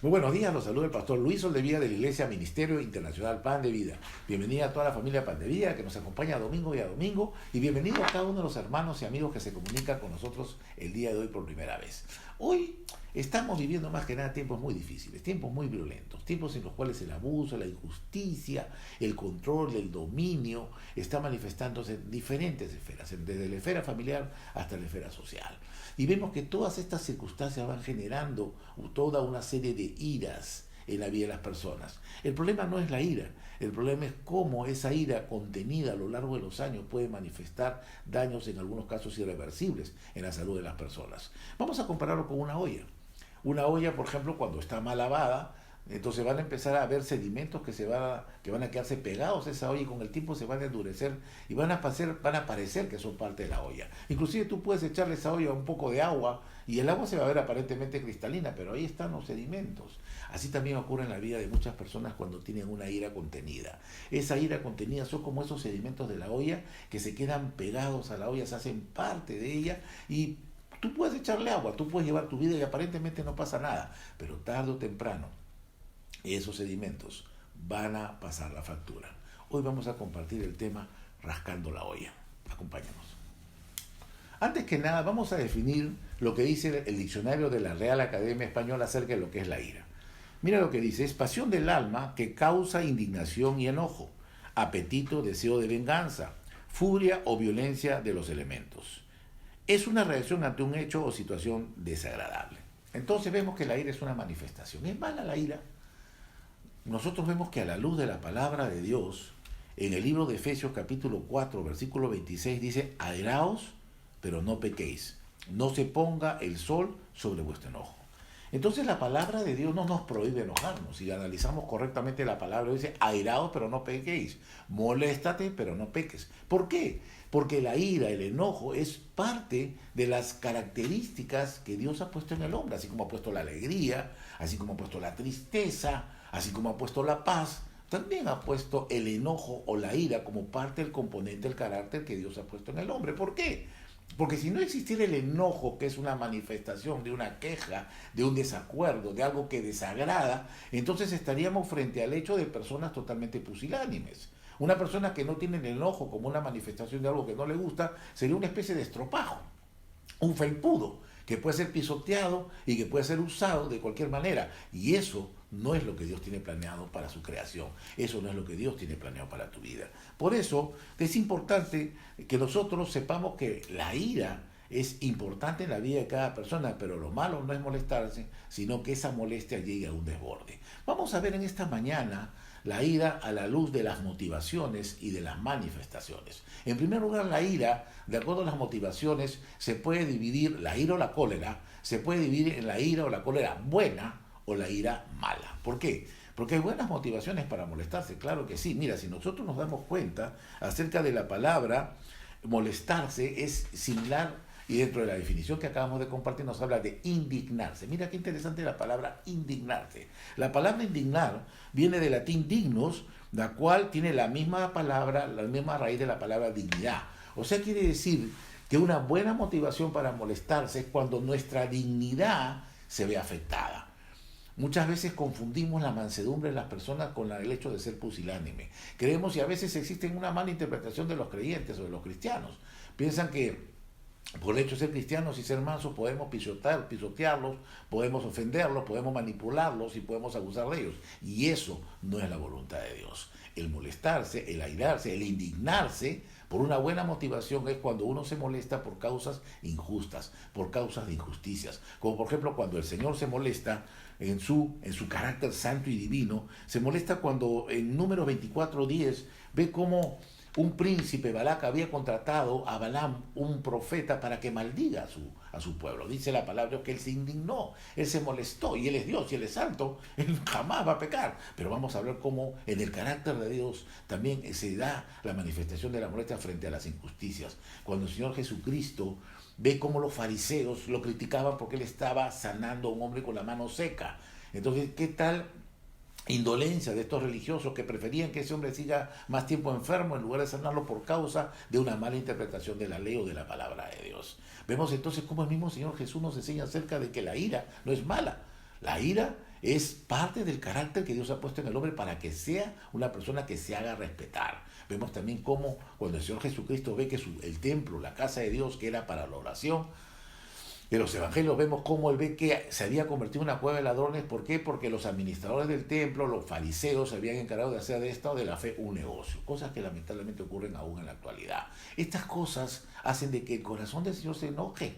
Muy buenos días, los saluda el pastor Luis Soldevilla de la Iglesia Ministerio Internacional Pan de Vida. Bienvenida a toda la familia Pan de Vida que nos acompaña domingo y a domingo, y bienvenido a cada uno de los hermanos y amigos que se comunican con nosotros el día de hoy por primera vez. Hoy estamos viviendo más que nada tiempos muy difíciles, tiempos muy violentos, tiempos en los cuales el abuso, la injusticia, el control, el dominio está manifestándose en diferentes esferas, desde la esfera familiar hasta la esfera social. Y vemos que todas estas circunstancias van generando toda una serie de iras en la vida de las personas. El problema no es la ira, el problema es cómo esa ira contenida a lo largo de los años puede manifestar daños, en algunos casos irreversibles, en la salud de las personas. Vamos a compararlo con una olla. Una olla, por ejemplo, cuando está mal lavada, entonces van a empezar a haber sedimentos que van a quedarse pegados a esa olla, y con el tiempo se van a endurecer y van a parecer que son parte de la olla. Inclusive tú puedes echarle a esa olla un poco de agua y el agua se va a ver aparentemente cristalina, pero ahí están los sedimentos. Así también ocurre en la vida de muchas personas cuando tienen una ira contenida. Esa ira contenida son como esos sedimentos de la olla que se quedan pegados a la olla, se hacen parte de ella, y tú puedes echarle agua, tú puedes llevar tu vida y aparentemente no pasa nada, pero tarde o temprano esos sedimentos van a pasar la factura. Hoy vamos a compartir el tema rascando la olla. Acompáñanos. Antes que nada, vamos a definir lo que dice el diccionario de la Real Academia Española acerca de lo que es la ira. Mira lo que dice: es pasión del alma que causa indignación y enojo, apetito, deseo de venganza, furia o violencia de los elementos. Es una reacción ante un hecho o situación desagradable. Entonces vemos que la ira es una manifestación. ¿Es mala la ira? Nosotros vemos que a la luz de la palabra de Dios, en el libro de Efesios capítulo 4, versículo 26, dice: airaos, pero no pequéis, no se ponga el sol sobre vuestro enojo. Entonces la palabra de Dios no nos prohíbe enojarnos. Si analizamos correctamente la palabra, dice: airaos, pero no pequéis, moléstate, pero no peques. ¿Por qué? Porque la ira, el enojo, es parte de las características que Dios ha puesto en el hombre, así como ha puesto la alegría, así como ha puesto la tristeza, así como ha puesto la paz. También ha puesto el enojo o la ira como parte del componente del carácter que Dios ha puesto en el hombre. ¿Por qué? Porque si no existiera el enojo, que es una manifestación de una queja, de un desacuerdo, de algo que desagrada, entonces estaríamos frente al hecho de personas totalmente pusilánimes. Una persona que no tiene el enojo como una manifestación de algo que no le gusta sería una especie de estropajo, un felpudo, que puede ser pisoteado y que puede ser usado de cualquier manera. Y eso no es lo que Dios tiene planeado para su creación. Eso no es lo que Dios tiene planeado para tu vida. Por eso es importante que nosotros sepamos que la ira es importante en la vida de cada persona, pero lo malo no es molestarse, sino que esa molestia llegue a un desborde. Vamos a ver en esta mañana la ira a la luz de las motivaciones y de las manifestaciones. En primer lugar, la ira, de acuerdo a las motivaciones, se puede dividir, la ira o la cólera, se puede dividir en la ira o la cólera buena o la ira mala. ¿Por qué? Porque hay buenas motivaciones para molestarse, claro que sí. Mira, si nosotros nos damos cuenta acerca de la palabra molestarse, es similar. Y dentro de la definición que acabamos de compartir nos habla de indignarse. Mira qué interesante la palabra indignarse. La palabra indignar viene del latín dignus, la cual tiene la misma palabra, la misma raíz de la palabra dignidad. O sea, quiere decir que una buena motivación para molestarse es cuando nuestra dignidad se ve afectada. Muchas veces confundimos la mansedumbre de las personas con el hecho de ser pusilánime. Creemos, y a veces existe una mala interpretación de los creyentes o de los cristianos. Piensan que por el hecho de ser cristianos y ser mansos podemos pisotearlos, podemos ofenderlos, podemos manipularlos y podemos abusar de ellos. Y eso no es la voluntad de Dios. El molestarse, el airarse, el indignarse por una buena motivación es cuando uno se molesta por causas injustas, por causas de injusticias. Como por ejemplo cuando el Señor se molesta en su carácter santo y divino, se molesta cuando en Números 24:10 ve cómo un príncipe, Balac, había contratado a Balaam, un profeta, para que maldiga a su pueblo. Dice la palabra que él se indignó, él se molestó, y él es Dios y él es santo, él jamás va a pecar. Pero vamos a ver cómo en el carácter de Dios también se da la manifestación de la molestia frente a las injusticias. Cuando el Señor Jesucristo ve cómo los fariseos lo criticaban porque él estaba sanando a un hombre con la mano seca. Entonces, ¿qué tal indolencia de estos religiosos que preferían que ese hombre siga más tiempo enfermo en lugar de sanarlo por causa de una mala interpretación de la ley o de la palabra de Dios? Vemos entonces cómo el mismo Señor Jesús nos enseña acerca de que la ira no es mala. La ira es parte del carácter que Dios ha puesto en el hombre para que sea una persona que se haga respetar. Vemos también cómo cuando el Señor Jesucristo ve que el templo, la casa de Dios, que era para la oración, en los evangelios vemos cómo él ve que se había convertido en una cueva de ladrones. ¿Por qué? Porque los administradores del templo, los fariseos, se habían encargado de hacer de esta o de la fe un negocio. Cosas que lamentablemente ocurren aún en la actualidad. Estas cosas hacen de que el corazón del Señor se enoje.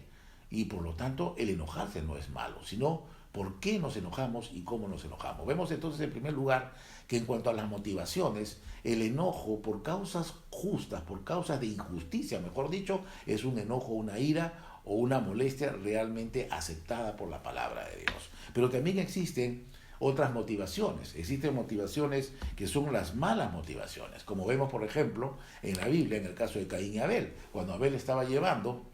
Y por lo tanto, el enojarse no es malo, sino por qué nos enojamos y cómo nos enojamos. Vemos entonces, en primer lugar, que en cuanto a las motivaciones, el enojo por causas justas, por causas de injusticia, mejor dicho, es un enojo, una ira o una molestia realmente aceptada por la palabra de Dios. Pero también existen otras motivaciones. Existen motivaciones que son las malas motivaciones, como vemos, por ejemplo, en la Biblia, en el caso de Caín y Abel, cuando Abel estaba llevando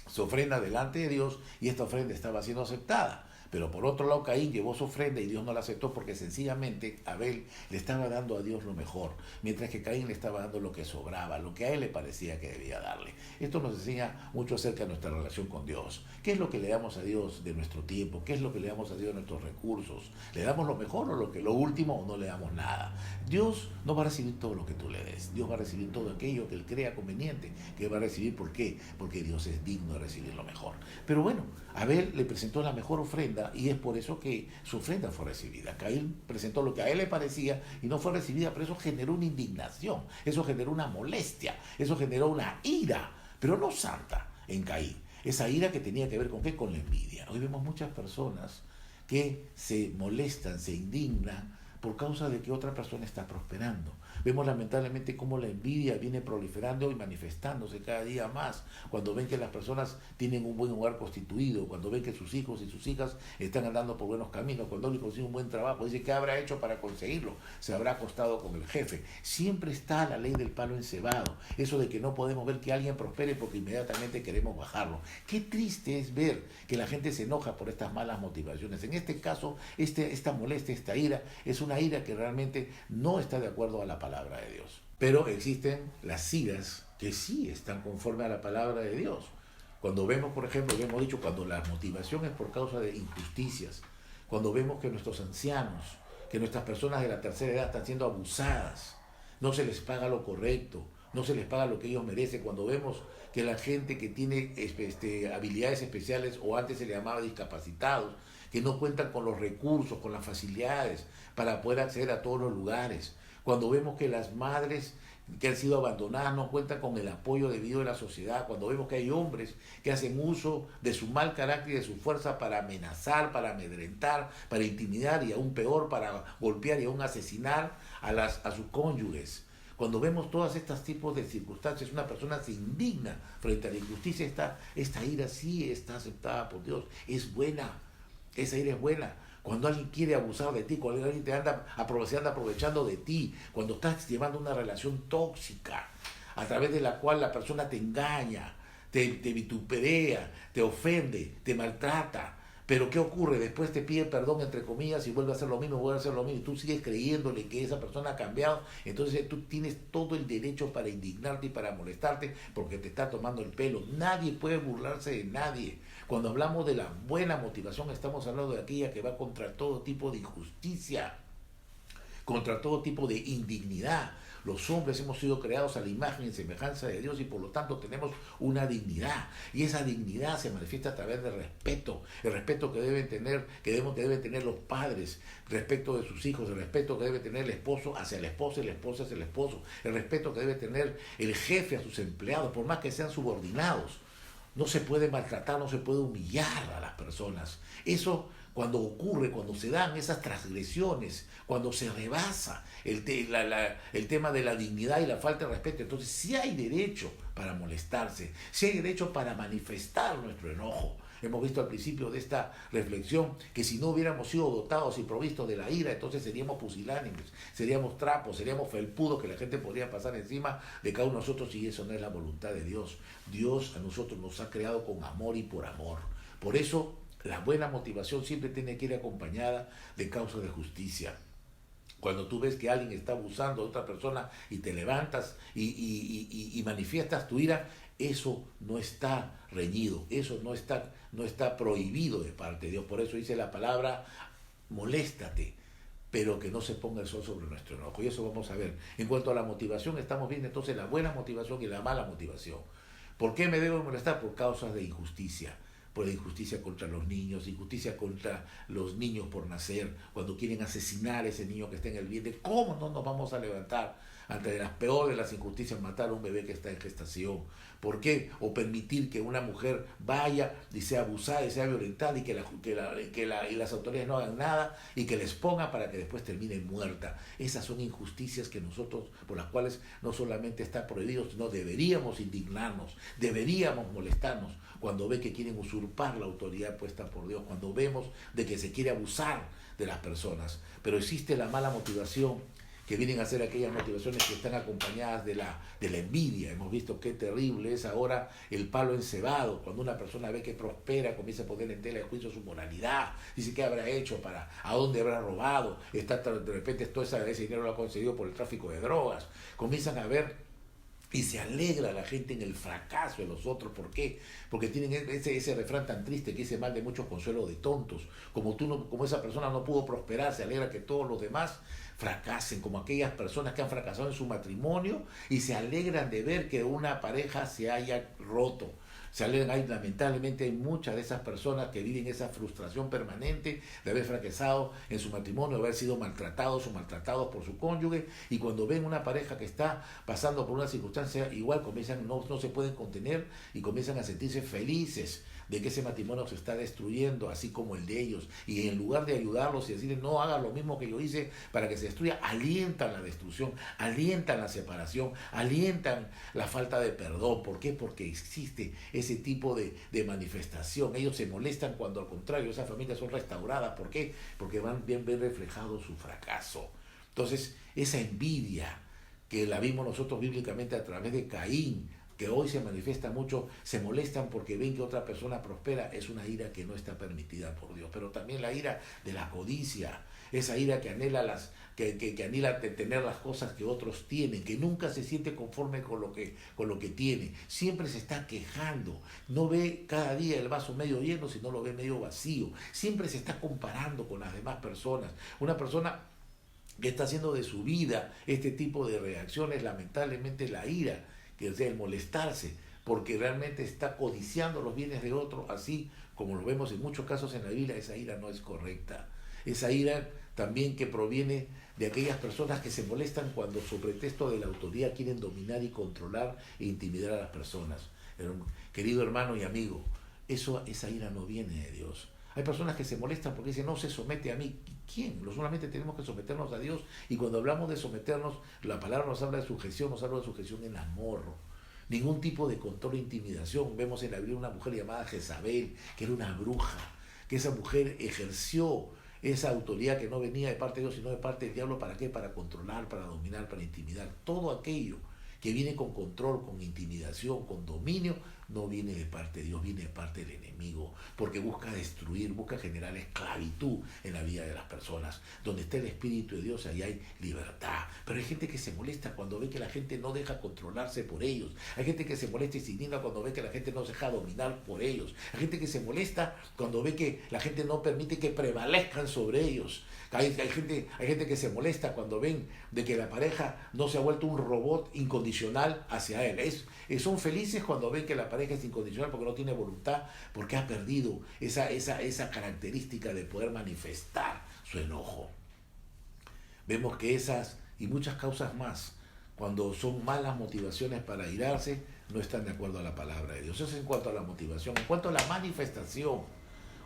su ofrenda delante de Dios y esta ofrenda estaba siendo aceptada. Pero por otro lado, Caín llevó su ofrenda y Dios no la aceptó porque sencillamente Abel le estaba dando a Dios lo mejor, mientras que Caín le estaba dando lo que sobraba, lo que a él le parecía que debía darle. Esto nos enseña mucho acerca de nuestra relación con Dios. ¿Qué es lo que le damos a Dios de nuestro tiempo? ¿Qué es lo que le damos a Dios de nuestros recursos? ¿Le damos lo mejor o lo último o no le damos nada? Dios no va a recibir todo lo que tú le des. Dios va a recibir todo aquello que Él crea conveniente, que va a recibir. ¿Por qué? Porque Dios es digno de recibir lo mejor. Pero bueno, Abel le presentó la mejor ofrenda y es por eso que su ofrenda fue recibida. Caín presentó lo que a él le parecía y no fue recibida, pero eso generó una indignación, eso generó una molestia, eso generó una ira, pero no santa en Caín. Esa ira que tenía que ver con ¿qué? Con la envidia. Hoy vemos muchas personas que se molestan, se indignan por causa de que otra persona está prosperando. Vemos lamentablemente cómo la envidia viene proliferando y manifestándose cada día más, cuando ven que las personas tienen un buen hogar constituido, cuando ven que sus hijos y sus hijas están andando por buenos caminos, cuando alguien consigue un buen trabajo, dice, ¿qué habrá hecho para conseguirlo? Se habrá acostado con el jefe. Siempre está la ley del palo encebado, eso de que no podemos ver que alguien prospere porque inmediatamente queremos bajarlo. Qué triste es ver que la gente se enoja por estas malas motivaciones. En este caso, esta molestia, esta ira, es una ira que realmente no está de acuerdo a la palabra de Dios. Pero existen las iras que sí están conforme a la palabra de Dios. Cuando vemos, por ejemplo, hemos dicho, cuando la motivación es por causa de injusticias, cuando vemos que nuestros ancianos, que nuestras personas de la tercera edad están siendo abusadas, no se les paga lo correcto, no se les paga lo que ellos merecen, cuando vemos que la gente que tiene habilidades especiales, o antes se le llamaba discapacitados, que no cuentan con los recursos, con las facilidades para poder acceder a todos los lugares, cuando vemos que las madres que han sido abandonadas no cuentan con el apoyo debido de la sociedad, cuando vemos que hay hombres que hacen uso de su mal carácter y de su fuerza para amenazar, para amedrentar, para intimidar y aún peor, para golpear y aún asesinar a sus cónyuges. Cuando vemos todos estos tipos de circunstancias, una persona se indigna frente a la injusticia. Esta ira sí está aceptada por Dios, es buena, esa ira es buena. Cuando alguien quiere abusar de ti, cuando alguien te anda aprovechando de ti, cuando estás llevando una relación tóxica, a través de la cual la persona te engaña, te vitupera, te ofende, te maltrata. Pero ¿qué ocurre? Después te pide perdón, entre comillas, y vuelve a hacer lo mismo, y tú sigues creyéndole que esa persona ha cambiado. Entonces tú tienes todo el derecho para indignarte y para molestarte porque te está tomando el pelo. Nadie puede burlarse de nadie. Cuando hablamos de la buena motivación, estamos hablando de aquella que va contra todo tipo de injusticia, contra todo tipo de indignidad. Los hombres hemos sido creados a la imagen y semejanza de Dios y por lo tanto tenemos una dignidad. Y esa dignidad se manifiesta a través del respeto. El respeto que deben tener los padres respecto de sus hijos, el respeto que debe tener el esposo hacia la esposa y la esposa hacia el esposo, el respeto que debe tener el jefe a sus empleados, por más que sean subordinados. No se puede maltratar, no se puede humillar a las personas. Eso cuando ocurre, cuando se dan esas transgresiones, cuando se rebasa el tema de la dignidad y la falta de respeto, entonces sí hay derecho para molestarse, sí hay derecho para manifestar nuestro enojo. Hemos visto al principio de esta reflexión que si no hubiéramos sido dotados y provistos de la ira, entonces seríamos pusilánimes, seríamos trapos, seríamos felpudos que la gente podría pasar encima de cada uno de nosotros, y eso no es la voluntad de Dios. Dios a nosotros nos ha creado con amor y por amor. Por eso La buena motivación siempre tiene que ir acompañada de causas de justicia. Cuando tú ves que alguien está abusando de otra persona y te levantas y manifiestas tu ira, eso no está reñido, eso no está prohibido de parte de Dios. Por eso dice la palabra, moléstate, pero que no se ponga el sol sobre nuestro enojo. Y eso vamos a ver. En cuanto a la motivación, estamos viendo entonces la buena motivación y la mala motivación. ¿Por qué me debo molestar? Por causas de injusticia. Por la injusticia contra los niños, injusticia contra los niños por nacer, cuando quieren asesinar a ese niño que está en el vientre. ¿Cómo no nos vamos a levantar ante las peores de las injusticias, matar a un bebé que está en gestación? ¿Por qué? O permitir que una mujer vaya y sea abusada y sea violentada y y las autoridades no hagan nada y que les pongan para que después termine muerta. Esas son injusticias que nosotros, por las cuales no solamente está prohibido, sino deberíamos indignarnos, deberíamos molestarnos cuando ve que quieren usurpar la autoridad puesta por Dios, cuando vemos de que se quiere abusar de las personas. Pero existe la mala motivación, que vienen a ser aquellas motivaciones que están acompañadas de la envidia. Hemos visto qué terrible es ahora el palo encebado, cuando una persona ve que prospera, comienza a poner en tela de juicio su moralidad, dice qué habrá hecho, a dónde habrá robado, de repente todo ese dinero lo ha conseguido por el tráfico de drogas. Comienzan a ver y se alegra la gente en el fracaso de los otros. ¿Por qué? Porque tienen ese refrán tan triste que dice mal de muchos consuelo de tontos. Como esa persona no pudo prosperar, se alegra que todos los demás fracasen, como aquellas personas que han fracasado en su matrimonio y se alegran de ver que una pareja se haya roto. Lamentablemente hay muchas de esas personas que viven esa frustración permanente de haber fracasado en su matrimonio, de haber sido maltratados o maltratados por su cónyuge, y cuando ven una pareja que está pasando por una circunstancia igual, no se pueden contener y comienzan a sentirse felices de que ese matrimonio se está destruyendo, así como el de ellos, y en lugar de ayudarlos y decirles no hagan lo mismo que yo hice para que se destruya, alientan la destrucción, alientan la separación, alientan la falta de perdón. ¿Por qué? Porque existe ese tipo de manifestación. Ellos se molestan cuando al contrario esas familias son restauradas. ¿Por qué? Porque van bien reflejado su fracaso. Entonces esa envidia que la vimos nosotros bíblicamente a través de Caín, que hoy se manifiesta mucho, se molestan porque ven que otra persona prospera, es una ira que no está permitida por Dios. Pero también la ira de la codicia, esa ira que anhela que anhela tener las cosas que otros tienen, que nunca se siente conforme con lo que tiene, siempre se está quejando, no ve cada día el vaso medio lleno, sino lo ve medio vacío, siempre se está comparando con las demás personas. Una persona que está haciendo de su vida este tipo de reacciones, lamentablemente la ira, que es el molestarse, porque realmente está codiciando los bienes de otro, así como lo vemos en muchos casos en la Biblia. Esa ira no es correcta. Esa ira también que proviene de aquellas personas que se molestan cuando, sobre pretexto de la autoridad, quieren dominar y controlar e intimidar a las personas. Querido hermano y amigo, esa ira no viene de Dios. Hay personas que se molestan porque dicen, no se somete a mí. ¿Quién? Solamente tenemos que someternos a Dios. Y cuando hablamos de someternos, la palabra nos habla de sujeción, nos habla de sujeción en amor. Ningún tipo de control o intimidación. Vemos en la Biblia una mujer llamada Jezabel, que era una bruja, que esa mujer ejerció esa autoridad que no venía de parte de Dios, sino de parte del diablo. ¿Para qué? Para controlar, para dominar, para intimidar. Todo aquello que viene con control, con intimidación, con dominio, no viene de parte de Dios, viene de parte del enemigo, porque busca destruir, busca generar esclavitud en la vida de las personas. Donde está el Espíritu de Dios, ahí hay libertad. Pero hay gente que se molesta cuando ve que la gente no deja controlarse por ellos. Hay gente que se molesta y se indigna cuando ve que la gente no se deja dominar por ellos. Hay gente que se molesta cuando ve que la gente no permite que prevalezcan sobre ellos. Hay gente que se molesta cuando ven de que la pareja no se ha vuelto un robot incondicional hacia él. Son felices cuando ven que la pareja es incondicional porque no tiene voluntad, porque ha perdido esa característica de poder manifestar su enojo. Vemos que esas y muchas causas más, cuando son malas motivaciones para irarse, no están de acuerdo a la palabra de Dios. Eso es en cuanto a la motivación. En cuanto a la manifestación,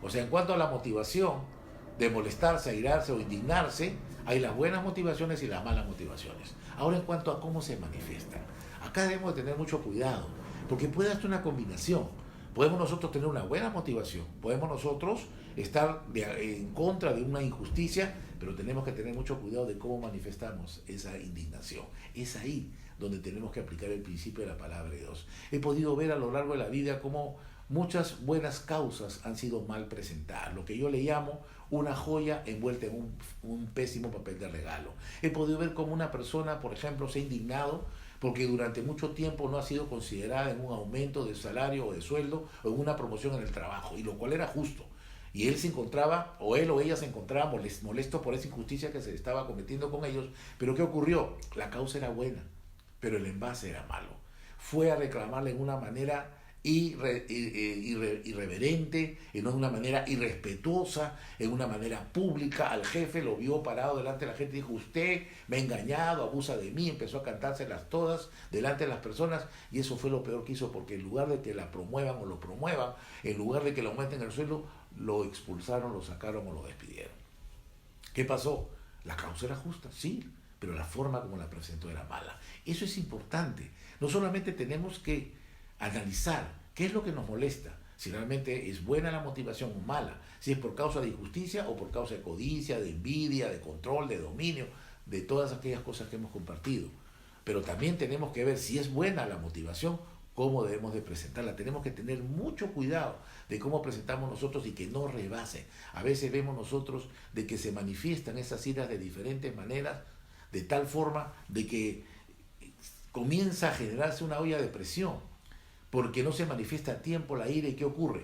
o sea, en cuanto a la motivación de molestarse, airarse o indignarse, hay las buenas motivaciones y las malas motivaciones. Ahora, en cuanto a cómo se manifiestan, acá debemos de tener mucho cuidado, porque puede ser una combinación. Podemos nosotros tener una buena motivación, podemos nosotros estar en contra de una injusticia, pero tenemos que tener mucho cuidado de cómo manifestamos esa indignación. Es ahí donde tenemos que aplicar el principio de la palabra de Dios. He podido ver a lo largo de la vida cómo muchas buenas causas han sido mal presentadas, lo que yo le llamo una joya envuelta en un pésimo papel de regalo. He podido ver cómo una persona, por ejemplo, se ha indignado porque durante mucho tiempo no ha sido considerada en un aumento de salario o de sueldo o en una promoción en el trabajo, y lo cual era justo. Y él se encontraba, o él o ella se encontraba molesto por esa injusticia que se estaba cometiendo con ellos. Pero ¿qué ocurrió? La causa era buena, pero el envase era malo. Fue a reclamarle en una manera irreverente, en una manera irrespetuosa, en una manera pública. Al jefe lo vio parado delante de la gente y dijo: usted me ha engañado, abusa de mí. Empezó a cantárselas todas delante de las personas, y eso fue lo peor que hizo, porque en lugar de que la promuevan o lo promuevan, en lugar de que le aumenten el sueldo, lo expulsaron, lo sacaron o lo despidieron. ¿Qué pasó? La causa era justa, sí, pero la forma como la presentó era mala. Eso es importante. No solamente tenemos que analizar qué es lo que nos molesta, si realmente es buena la motivación o mala, si es por causa de injusticia o por causa de codicia, de envidia, de control, de dominio, de todas aquellas cosas que hemos compartido. Pero también tenemos que ver si es buena la motivación, cómo debemos de presentarla. Tenemos que tener mucho cuidado de cómo presentamos nosotros y que no rebase. A veces vemos nosotros de que se manifiestan esas iras de diferentes maneras, de tal forma de que comienza a generarse una olla de presión, porque no se manifiesta a tiempo la ira. ¿Y qué ocurre?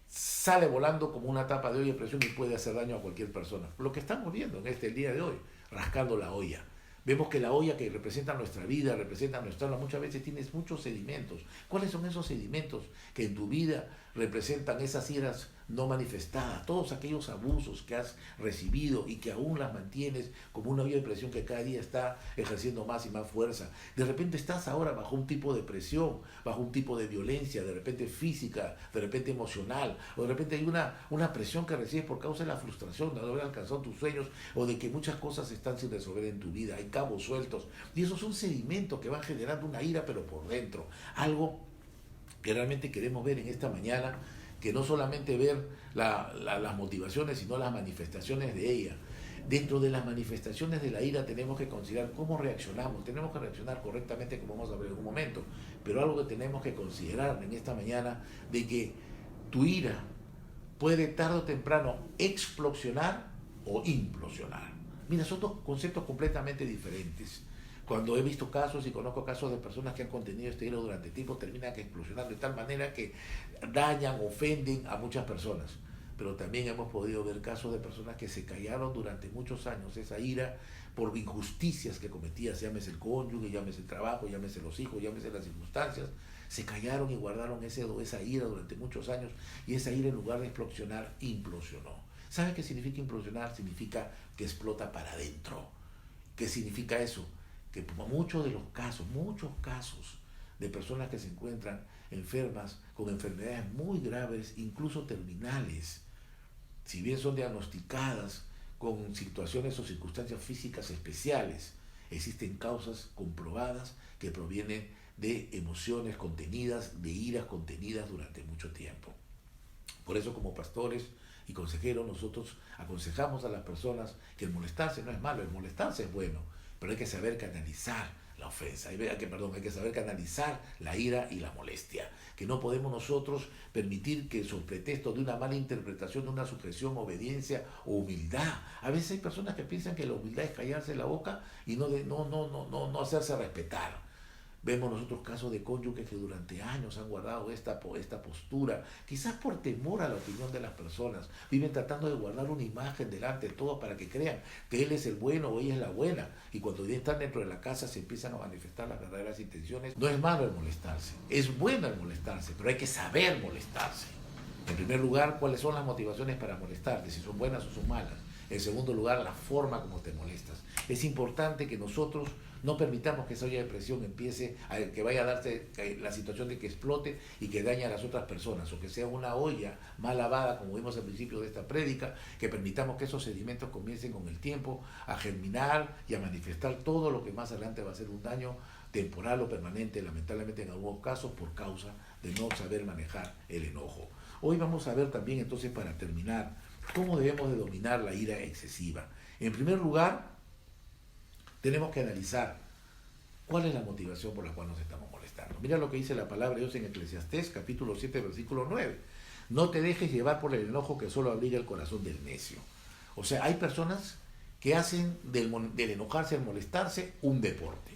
Sale volando como una tapa de olla de presión y puede hacer daño a cualquier persona. Lo que estamos viendo en el día de hoy, rascando la olla. Vemos que la olla que representa nuestra vida, representa nuestra alma, muchas veces tienes muchos sedimentos. ¿Cuáles son esos sedimentos que en tu vida representan esas iras no manifestadas? Todos aquellos abusos que has recibido y que aún las mantienes como una olla de presión que cada día está ejerciendo más y más fuerza. De repente estás ahora bajo un tipo de presión, bajo un tipo de violencia, de repente física, de repente emocional, o de repente hay una presión que recibes por causa de la frustración de no haber alcanzado tus sueños, o de que muchas cosas están sin resolver en tu vida. Hay cabos sueltos, y esos son sedimentos que van generando una ira, pero por dentro. Algo que realmente queremos ver en esta mañana, que no solamente ver las motivaciones, sino las manifestaciones de ella. Dentro de las manifestaciones de la ira tenemos que considerar cómo reaccionamos. Tenemos que reaccionar correctamente, como vamos a ver en un momento, pero algo que tenemos que considerar en esta mañana, de que tu ira puede tarde o temprano explosionar o implosionar. Mira, son dos conceptos completamente diferentes. Cuando he visto casos y conozco casos de personas que han contenido este ira durante tiempo, terminan explosionando de tal manera que dañan, ofenden a muchas personas. Pero también hemos podido ver casos de personas que se callaron durante muchos años esa ira por injusticias que cometían, llámese el cónyuge, llámese el trabajo, llámese los hijos, llámese las circunstancias. Se callaron y guardaron esa ira durante muchos años, y esa ira, en lugar de explosionar, implosionó. ¿Sabe qué significa implosionar? Significa que explota para adentro. ¿Qué significa eso? Que muchos casos de personas que se encuentran enfermas con enfermedades muy graves, incluso terminales, si bien son diagnosticadas con situaciones o circunstancias físicas especiales, existen causas comprobadas que provienen de emociones contenidas, de iras contenidas durante mucho tiempo. Por eso, como pastores y consejeros, nosotros aconsejamos a las personas que el molestarse no es malo, el molestarse es bueno, pero hay que saber canalizar la ofensa, hay que saber canalizar la ira y la molestia, que no podemos nosotros permitir que, sobre pretexto de una mala interpretación, de una sujeción, obediencia o humildad. A veces hay personas que piensan que la humildad es callarse la boca y no hacerse respetar. Vemos nosotros casos de cónyuges que durante años han guardado esta postura, quizás por temor a la opinión de las personas. Viven tratando de guardar una imagen delante de todos para que crean que él es el bueno o ella es la buena. Y cuando ya están dentro de la casa se empiezan a manifestar las verdaderas intenciones. No es malo el molestarse, es bueno el molestarse, pero hay que saber molestarse. En primer lugar, ¿cuáles son las motivaciones para molestarte? Si son buenas o son malas. En segundo lugar, la forma como te molestas. Es importante que nosotros no permitamos que esa olla de presión empiece que vaya a darse la situación de que explote y que dañe a las otras personas, o que sea una olla mal lavada, como vimos al principio de esta prédica, que permitamos que esos sedimentos comiencen con el tiempo a germinar y a manifestar todo lo que más adelante va a ser un daño temporal o permanente, lamentablemente en algunos casos por causa de no saber manejar el enojo. Hoy vamos a ver también, entonces, para terminar, cómo debemos de dominar la ira excesiva. En primer lugar, tenemos que analizar cuál es la motivación por la cual nos estamos molestando. Mira lo que dice la palabra de Dios en Eclesiastés, capítulo 7, versículo 9. No te dejes llevar por el enojo que solo abriga el corazón del necio. O sea, hay personas que hacen del enojarse, del molestarse, un deporte.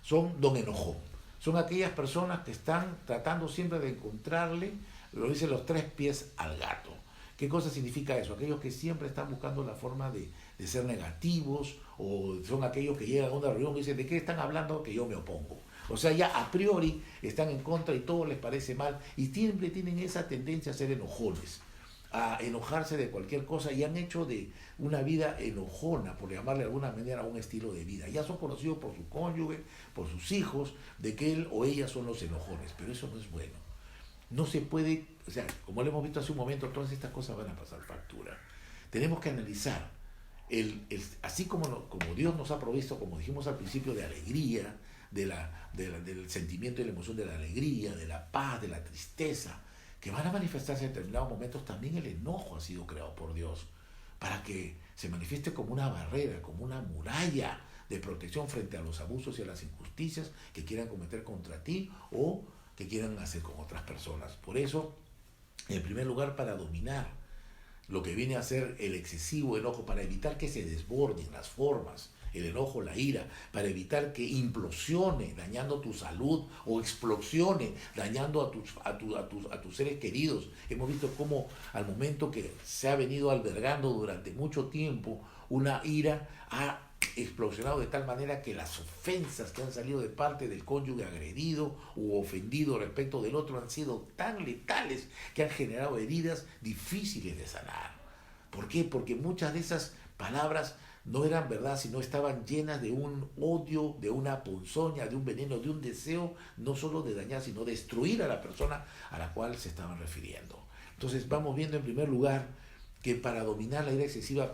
Son don enojón. Son aquellas personas que están tratando siempre de encontrarle, lo dicen, los 3 pies al gato. ¿Qué cosa significa eso? Aquellos que siempre están buscando la forma de ser negativos, o son aquellos que llegan a una reunión y dicen, ¿de qué están hablando? Que yo me opongo. O sea, ya a priori están en contra y todo les parece mal, y siempre tienen esa tendencia a ser enojones, a enojarse de cualquier cosa, y han hecho de una vida enojona, por llamarle de alguna manera, un estilo de vida. Ya son conocidos por su cónyuge, por sus hijos, de que él o ella son los enojones, pero eso no es bueno. No se puede, o sea, como lo hemos visto hace un momento, todas estas cosas van a pasar factura. Tenemos que analizar, así como Dios nos ha provisto, como dijimos al principio, de alegría, del sentimiento y la emoción de la alegría, de la paz, de la tristeza, que van a manifestarse en determinados momentos. También el enojo ha sido creado por Dios para que se manifieste como una barrera, como una muralla de protección frente a los abusos y a las injusticias que quieran cometer contra ti o que quieran hacer con otras personas. Por eso, en primer lugar, para dominar lo que viene a ser el excesivo enojo, para evitar que se desborden las formas, el enojo, la ira, para evitar que implosione dañando tu salud o explosione dañando a tus seres queridos. Hemos visto cómo al momento que se ha venido albergando durante mucho tiempo una ira, ha explosionado de tal manera que las ofensas que han salido de parte del cónyuge agredido u ofendido respecto del otro han sido tan letales que han generado heridas difíciles de sanar. ¿Por qué? Porque muchas de esas palabras no eran verdad, sino estaban llenas de un odio, de una ponzoña, de un veneno, de un deseo no solo de dañar, sino de destruir a la persona a la cual se estaban refiriendo. Entonces vamos viendo en primer lugar que para dominar la ira excesiva,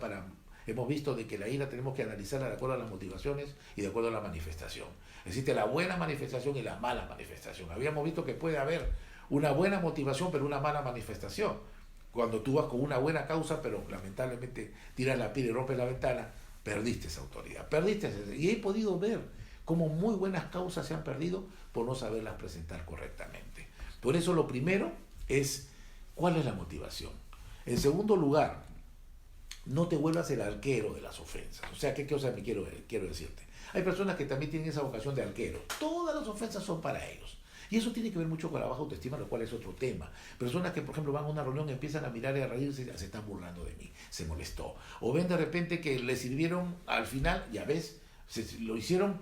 hemos visto de que la ira tenemos que analizarla de acuerdo a las motivaciones y de acuerdo a la manifestación. Existe la buena manifestación y la mala manifestación. Habíamos visto que puede haber una buena motivación pero una mala manifestación. Cuando tú vas con una buena causa pero lamentablemente tiras la piedra y rompes la ventana, perdiste esa autoridad, y he podido ver cómo muy buenas causas se han perdido por no saberlas presentar correctamente. Por eso lo primero es, ¿cuál es la motivación? En segundo lugar, no te vuelvas el arquero de las ofensas. O sea, ¿qué cosa me quiero decirte? Hay personas que también tienen esa vocación de arquero. Todas las ofensas son para ellos. Y eso tiene que ver mucho con la baja autoestima, lo cual es otro tema. Personas que, por ejemplo, van a una reunión y empiezan a mirar y a reírse, se están burlando de mí, se molestó. O ven de repente que le sirvieron al final, ya ves, lo hicieron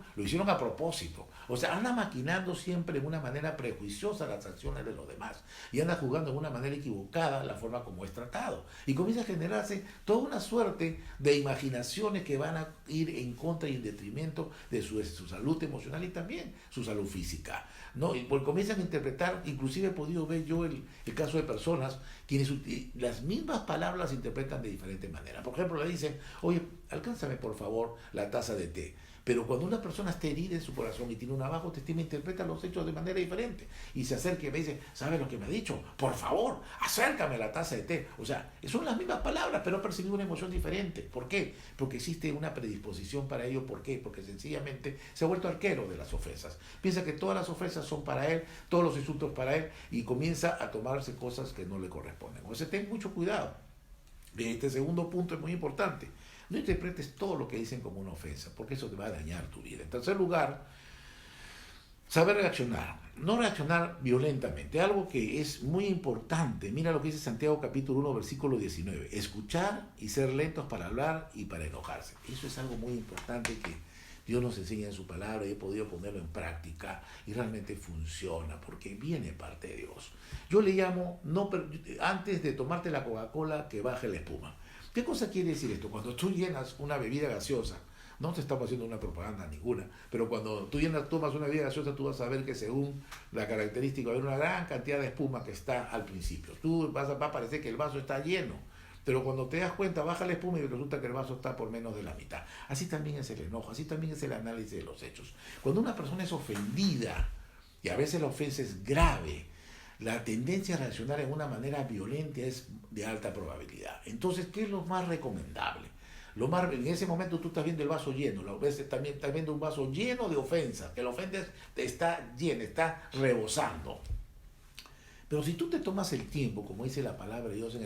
a propósito. O sea, anda maquinando siempre de una manera prejuiciosa las acciones de los demás y anda jugando de una manera equivocada la forma como es tratado. Y comienza a generarse toda una suerte de imaginaciones que van a ir en contra y en detrimento de su salud emocional y también su salud física, ¿no? Y comienzan a interpretar, inclusive he podido ver yo el caso de personas quienes las mismas palabras las interpretan de diferente manera. Por ejemplo, le dicen, oye, alcánzame por favor la taza de té. Pero cuando una persona está herida en su corazón y tiene una baja autoestima, interpreta los hechos de manera diferente. Y se acerca y me dice, ¿sabes lo que me ha dicho? Por favor, acércame la taza de té. O sea, son las mismas palabras, pero ha percibido una emoción diferente. ¿Por qué? Porque existe una predisposición para ello. ¿Por qué? Porque sencillamente se ha vuelto arquero de las ofensas. Piensa que todas las ofensas son para él, todos los insultos para él, y comienza a tomarse cosas que no le corresponden. O sea, ten mucho cuidado. Este segundo punto es muy importante. No interpretes todo lo que dicen como una ofensa, porque eso te va a dañar tu vida. En tercer lugar, saber reaccionar. No reaccionar violentamente. Algo que es muy importante. Mira lo que dice Santiago capítulo 1, versículo 19. Escuchar y ser lentos para hablar y para enojarse. Eso es algo muy importante que Dios nos enseña en su palabra y he podido ponerlo en práctica y realmente funciona porque viene parte de Dios. Yo le llamo, antes de tomarte la Coca-Cola, que baje la espuma. ¿Qué cosa quiere decir esto? Cuando tú llenas una bebida gaseosa, no te estamos haciendo una propaganda ninguna, pero cuando tú tomas una bebida gaseosa, tú vas a ver que según la característica va a haber una gran cantidad de espuma que está al principio. Va a parecer que el vaso está lleno, pero cuando te das cuenta, baja la espuma y resulta que el vaso está por menos de la mitad. Así también es el enojo, así también es el análisis de los hechos. Cuando una persona es ofendida, y a veces la ofensa es grave, la tendencia a reaccionar en una manera violenta es de alta probabilidad. Entonces, ¿qué es lo más recomendable? En ese momento tú estás viendo el vaso lleno, a veces también estás viendo un vaso lleno de ofensas, que la ofensa está llena, está rebosando. Pero si tú te tomas el tiempo, como dice la palabra de Dios en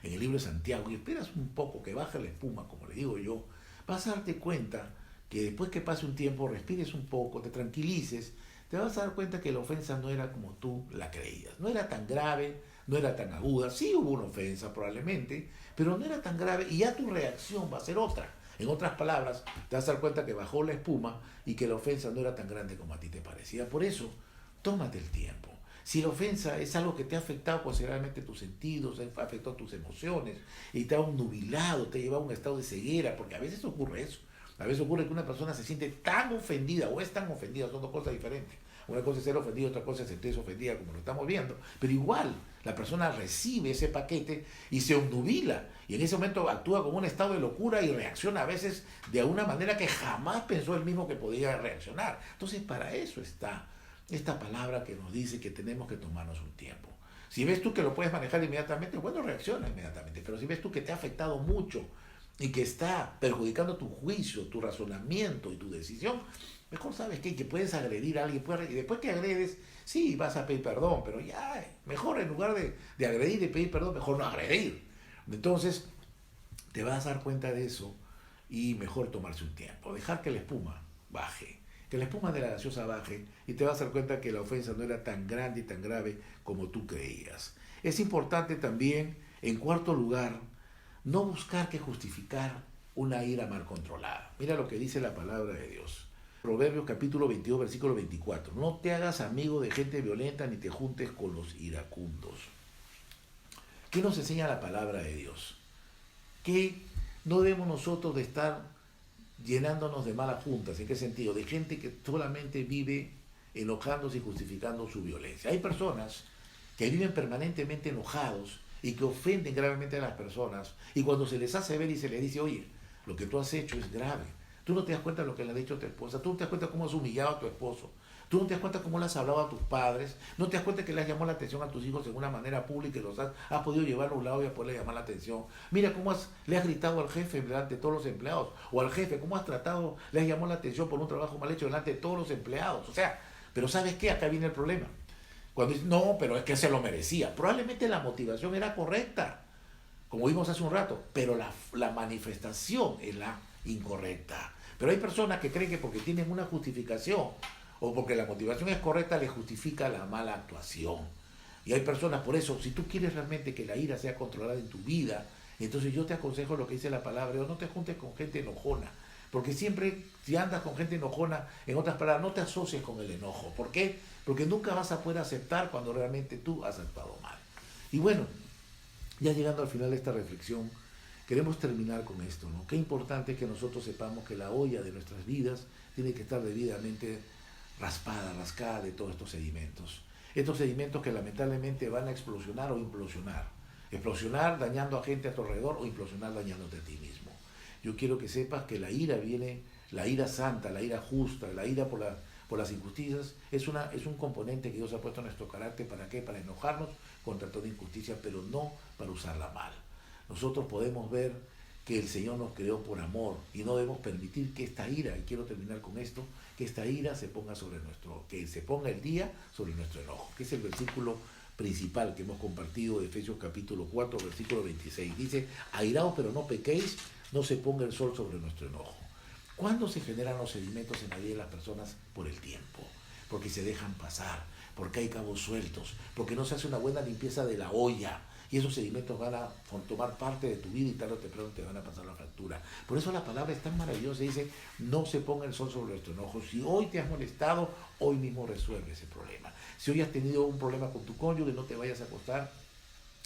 el libro de Santiago, y esperas un poco que baje la espuma, como le digo yo, vas a darte cuenta que después que pase un tiempo, respires un poco, te tranquilices, te vas a dar cuenta que la ofensa no era como tú la creías. No era tan grave, no era tan aguda. Sí hubo una ofensa probablemente, pero no era tan grave y ya tu reacción va a ser otra. En otras palabras, te vas a dar cuenta que bajó la espuma y que la ofensa no era tan grande como a ti te parecía. Por eso, tómate el tiempo. Si la ofensa es algo que te ha afectado considerablemente tus sentidos, ha afectado tus emociones y te ha nubilado, te ha llevado a un estado de ceguera, porque a veces ocurre eso. A veces ocurre que una persona se siente tan ofendida o es tan ofendida, son dos cosas diferentes. Una cosa es ser ofendido, otra cosa es sentirse ofendida, como lo estamos viendo. Pero igual, la persona recibe ese paquete y se obnubila. Y en ese momento actúa como un estado de locura y reacciona a veces de una manera que jamás pensó él mismo que podía reaccionar. Entonces, para eso está esta palabra que nos dice que tenemos que tomarnos un tiempo. Si ves tú que lo puedes manejar inmediatamente, bueno, reacciona inmediatamente. Pero si ves tú que te ha afectado mucho y que está perjudicando tu juicio, tu razonamiento y tu decisión, mejor sabes qué, que puedes agredir a alguien, y después que agredes, sí, vas a pedir perdón, pero ya, mejor en lugar de agredir y pedir perdón, mejor no agredir. Entonces, te vas a dar cuenta de eso y mejor tomarse un tiempo, dejar que la espuma baje, que la espuma de la gaseosa baje y te vas a dar cuenta que la ofensa no era tan grande y tan grave como tú creías. Es importante también, en cuarto lugar, no buscar que justificar una ira mal controlada. Mira lo que dice la palabra de Dios. Proverbios capítulo 22, versículo 24. No te hagas amigo de gente violenta ni te juntes con los iracundos. ¿Qué nos enseña la palabra de Dios? Que no debemos nosotros de estar llenándonos de malas juntas. ¿En qué sentido? De gente que solamente vive enojándose y justificando su violencia. Hay personas que viven permanentemente enojados y que ofenden gravemente a las personas, y cuando se les hace ver y se les dice, oye, lo que tú has hecho es grave, tú no te das cuenta de lo que le ha dicho a tu esposa, tú no te das cuenta cómo has humillado a tu esposo, tú no te das cuenta cómo le has hablado a tus padres, no te das cuenta que le has llamado la atención a tus hijos en una manera pública y has podido llevar a un lado y a poderle llamar la atención. Mira cómo le has gritado al jefe delante de todos los empleados, o al jefe, cómo has tratado, le has llamado la atención por un trabajo mal hecho delante de todos los empleados. O sea, pero ¿sabes qué? Acá viene el problema. Cuando dice, no, pero es que se lo merecía. Probablemente la motivación era correcta, como vimos hace un rato, pero la manifestación es la incorrecta. Pero hay personas que creen que porque tienen una justificación o porque la motivación es correcta, les justifica la mala actuación. Y hay personas, por eso, si tú quieres realmente que la ira sea controlada en tu vida, entonces yo te aconsejo lo que dice la palabra, no te juntes con gente enojona. Porque siempre, si andas con gente enojona, en otras palabras, no te asocies con el enojo. ¿Por qué? Porque nunca vas a poder aceptar cuando realmente tú has actuado mal. Y bueno, ya llegando al final de esta reflexión, queremos terminar con esto, ¿no? Qué importante es que nosotros sepamos que la olla de nuestras vidas tiene que estar debidamente rascada de todos estos sedimentos. Estos sedimentos que lamentablemente van a explosionar o implosionar. Explosionar dañando a gente a tu alrededor o implosionar dañándote a ti mismo. Yo quiero que sepas que la ira viene, la ira santa, la ira justa, la ira por las injusticias, es un componente que Dios ha puesto en nuestro carácter. ¿Para qué? Para enojarnos contra toda injusticia, pero no para usarla mal. Nosotros podemos ver que el Señor nos creó por amor y no debemos permitir que esta ira, y quiero terminar con esto, que esta ira se ponga que se ponga el día sobre nuestro enojo, que es el versículo principal que hemos compartido de Efesios capítulo 4, versículo 26. Dice, airaos pero no pequéis, no se ponga el sol sobre nuestro enojo. ¿Cuándo se generan los sedimentos en la vida de las personas? Por el tiempo, porque se dejan pasar, porque hay cabos sueltos, porque no se hace una buena limpieza de la olla, y esos sedimentos van a tomar parte de tu vida y tarde o temprano te van a pasar la factura. Por eso la palabra es tan maravillosa, dice, no se ponga el sol sobre nuestro enojo. Si hoy te has molestado, hoy mismo resuelve ese problema. Si hoy has tenido un problema con tu cónyuge, no te vayas a acostar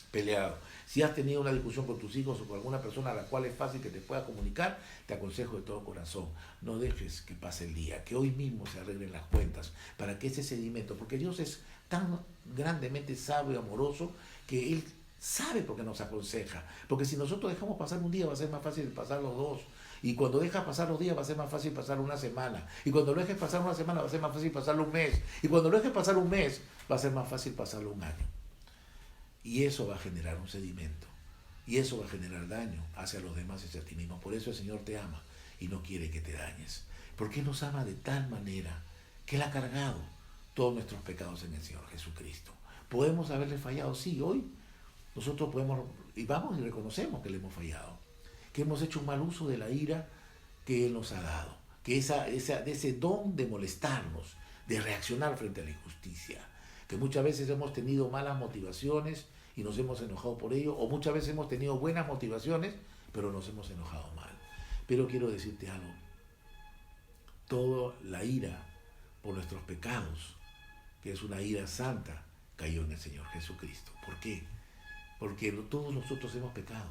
peleado. Si has tenido una discusión con tus hijos o con alguna persona a la cual es fácil que te pueda comunicar, te aconsejo de todo corazón, no dejes que pase el día, que hoy mismo se arreglen las cuentas, para que ese sedimento, porque Dios es tan grandemente sabio y amoroso, que Él sabe por qué nos aconseja, porque si nosotros dejamos pasar un día va a ser más fácil pasar los dos, y cuando dejas pasar los días va a ser más fácil pasar una semana, y cuando lo dejes pasar una semana va a ser más fácil pasarlo un mes, y cuando lo dejes pasar un mes va a ser más fácil pasarlo un año. Y eso va a generar un sedimento. Y eso va a generar daño hacia los demás y hacia ti mismo. Por eso el Señor te ama y no quiere que te dañes. Porque Él nos ama de tal manera que Él ha cargado todos nuestros pecados en el Señor Jesucristo. ¿Podemos haberle fallado? Sí, hoy nosotros podemos, y vamos y reconocemos que le hemos fallado, que hemos hecho un mal uso de la ira que Él nos ha dado, que de ese don de molestarnos, de reaccionar frente a la injusticia, que muchas veces hemos tenido malas motivaciones y nos hemos enojado por ello, o muchas veces hemos tenido buenas motivaciones, pero nos hemos enojado mal. Pero quiero decirte algo, toda la ira por nuestros pecados, que es una ira santa, cayó en el Señor Jesucristo. ¿Por qué? Porque todos nosotros hemos pecado.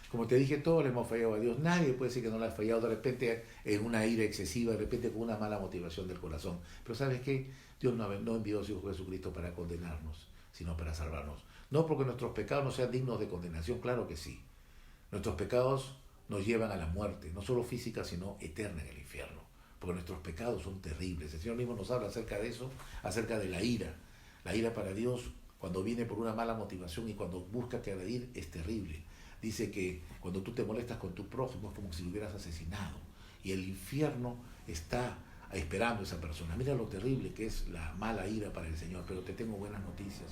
Como te dije, todos le hemos fallado a Dios. Nadie puede decir que no le ha fallado de repente en una ira excesiva, de repente con una mala motivación del corazón. Pero ¿sabes qué? Dios no envió a su Hijo Jesucristo para condenarnos, sino para salvarnos. No porque nuestros pecados no sean dignos de condenación, claro que sí. Nuestros pecados nos llevan a la muerte, no solo física, sino eterna en el infierno. Porque nuestros pecados son terribles. El Señor mismo nos habla acerca de eso, acerca de la ira. La ira para Dios, cuando viene por una mala motivación y cuando busca agredir, es terrible. Dice que cuando tú te molestas con tu prójimo es como si lo hubieras asesinado. Y el infierno está esperando a esa persona. Mira lo terrible que es la mala ira para el Señor. Pero te tengo buenas noticias.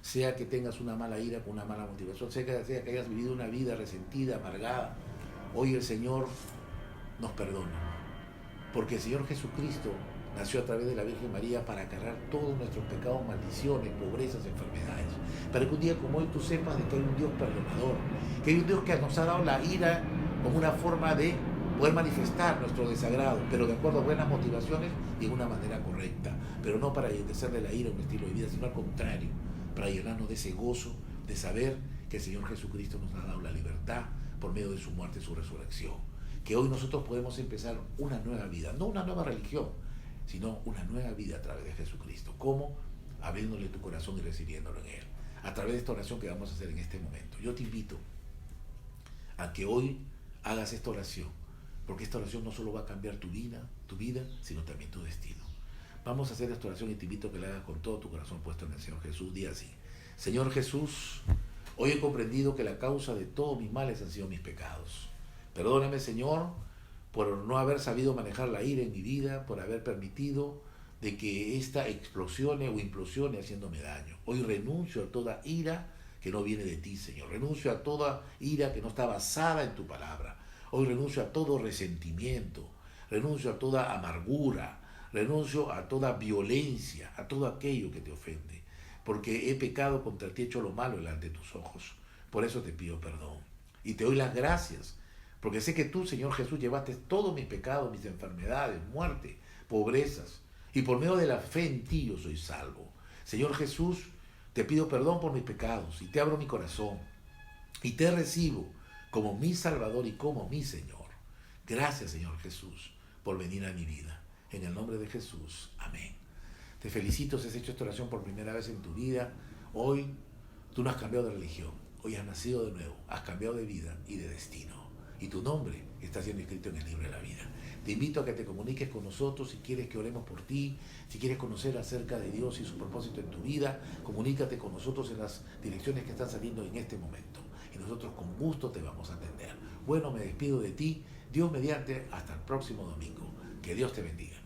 Sea que tengas una mala ira con una mala motivación, sea que hayas vivido una vida resentida, amargada, hoy el Señor nos perdona. Porque el Señor Jesucristo nació a través de la Virgen María para cargar todos nuestros pecados, maldiciones, pobrezas, enfermedades. Para que un día como hoy tú sepas de que hay un Dios perdonador, que hay un Dios que nos ha dado la ira como una forma de poder manifestar nuestro desagrado, pero de acuerdo a buenas motivaciones y de una manera correcta. Pero no para hacer de la ira un estilo de vida, sino al contrario, para llenarnos de ese gozo de saber que el Señor Jesucristo nos ha dado la libertad por medio de su muerte y su resurrección. Que hoy nosotros podemos empezar una nueva vida, no una nueva religión, sino una nueva vida a través de Jesucristo. ¿Cómo? Abriéndole tu corazón y recibiéndolo en Él. A través de esta oración que vamos a hacer en este momento. Yo te invito a que hoy hagas esta oración, porque esta oración no solo va a cambiar tu vida, sino también tu destino. Vamos a hacer esta oración y te invito a que la hagas con todo tu corazón puesto en el Señor Jesús. Di así: Señor Jesús, hoy he comprendido que la causa de todos mis males han sido mis pecados. Perdóname, Señor, por no haber sabido manejar la ira en mi vida, por haber permitido de que esta explosione o implosione haciéndome daño. Hoy renuncio a toda ira que no viene de ti, Señor. Renuncio a toda ira que no está basada en tu palabra. Hoy renuncio a todo resentimiento, renuncio a toda amargura, renuncio a toda violencia, a todo aquello que te ofende, porque he pecado contra ti, he hecho lo malo delante de tus ojos. Por eso te pido perdón y te doy las gracias, porque sé que tú, Señor Jesús, llevaste todos mis pecados, mis enfermedades, muerte, pobrezas, y por medio de la fe en ti yo soy salvo. Señor Jesús, te pido perdón por mis pecados y te abro mi corazón y te recibo como mi Salvador y como mi Señor. Gracias, Señor Jesús, por venir a mi vida. En el nombre de Jesús. Amén. Te felicito si has hecho esta oración por primera vez en tu vida. Hoy tú no has cambiado de religión. Hoy has nacido de nuevo. Has cambiado de vida y de destino. Y tu nombre está siendo escrito en el libro de la vida. Te invito a que te comuniques con nosotros si quieres que oremos por ti, si quieres conocer acerca de Dios y su propósito en tu vida. Comunícate con nosotros en las direcciones que están saliendo en este momento. Y nosotros con gusto te vamos a atender. Bueno, me despido de ti. Dios mediante, hasta el próximo domingo. Que Dios te bendiga.